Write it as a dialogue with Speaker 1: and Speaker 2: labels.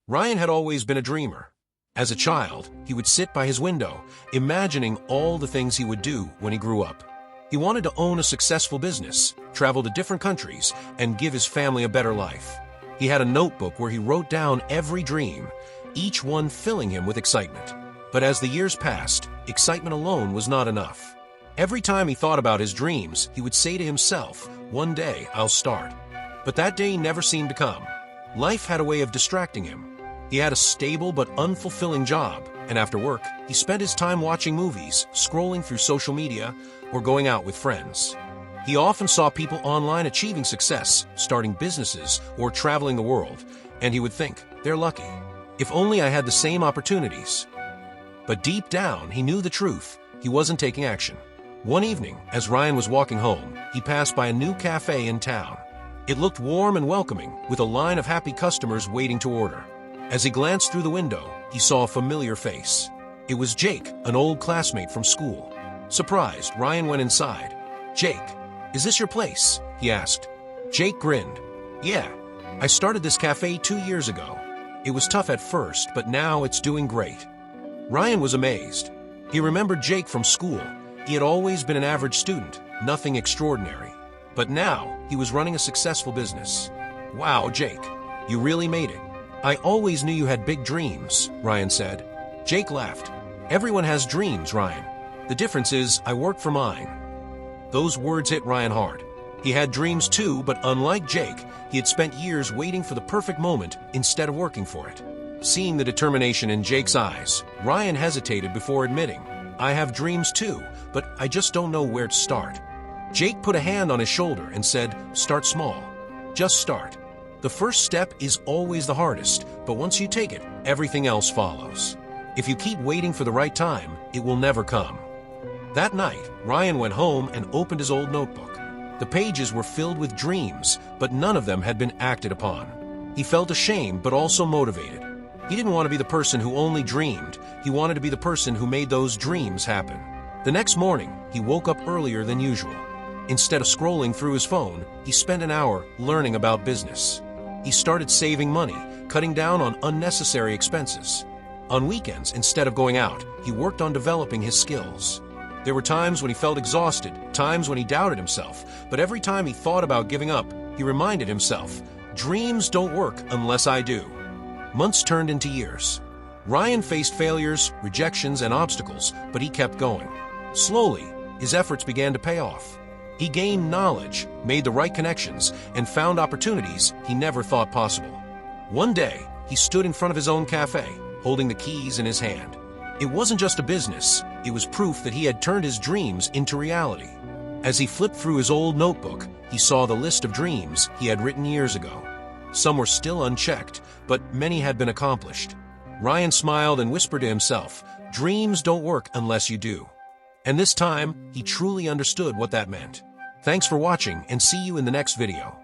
Speaker 1: Ryan had always been a dreamer. As a child, he would sit by his window, imagining all the things he would do when he grew up. He wanted to own a successful business, travel to different countries, and give his family a better life. He had a notebook where he wrote down every dream, each one filling him with excitement. But as the years passed, excitement alone was not enough. Every time he thought about his dreams, he would say to himself, "One day I'll start." But that day never seemed to come. Life had a way of distracting him. He had a stable but unfulfilling job, and after work, he spent his time watching movies, scrolling through social media, or going out with friends. He often saw people online achieving success, starting businesses, or traveling the world, and he would think, "They're lucky. If only I had the same opportunities." But deep down, he knew the truth. He wasn't taking action. One evening, as Ryan was walking home, he passed by a new cafe in town. It looked warm and welcoming, with a line of happy customers waiting to order. As he glanced through the window, he saw a familiar face. It was Jake, an old classmate from school. Surprised, Ryan went inside. "Jake, is this your place?" he asked. Jake grinned. "Yeah, I started this cafe 2 years ago. It was tough at first, but now it's doing great." Ryan was amazed. He remembered Jake from school. He had always been an average student, nothing extraordinary. But now, he was running a successful business. "Wow, Jake, you really made it. I always knew you had big dreams," Ryan said. Jake laughed. "Everyone has dreams, Ryan. The difference is I work for mine." Those words hit Ryan hard. He had dreams too, but unlike Jake, he had spent years waiting for the perfect moment instead of working for it. Seeing the determination in Jake's eyes, Ryan hesitated before admitting, "I have dreams too, but I just don't know where to start." Jake put a hand on his shoulder and said, "Start small. Just start. The first step is always the hardest, but once you take it, everything else follows. If you keep waiting for the right time, it will never come." That night, Ryan went home and opened his old notebook. The pages were filled with dreams, but none of them had been acted upon. He felt ashamed but also motivated. He didn't want to be the person who only dreamed. He wanted to be the person who made those dreams happen. The next morning, he woke up earlier than usual. Instead of scrolling through his phone, he spent an hour learning about business. He started saving money, cutting down on unnecessary expenses. On weekends, instead of going out, he worked on developing his skills. There were times when he felt exhausted, times when he doubted himself, but every time he thought about giving up, he reminded himself, "Dreams don't work unless I do." Months turned into years. Ryan faced failures, rejections, and obstacles, but he kept going. Slowly, his efforts began to pay off. He gained knowledge, made the right connections, and found opportunities he never thought possible. One day, he stood in front of his own cafe, holding the keys in his hand. It wasn't just a business, it was proof that he had turned his dreams into reality. As he flipped through his old notebook, he saw the list of dreams he had written years ago. Some were still unchecked, but many had been accomplished. Ryan smiled and whispered to himself, "Dreams don't work unless you do." And this time, he truly understood what that meant. Thanks for watching, and see you in the next video.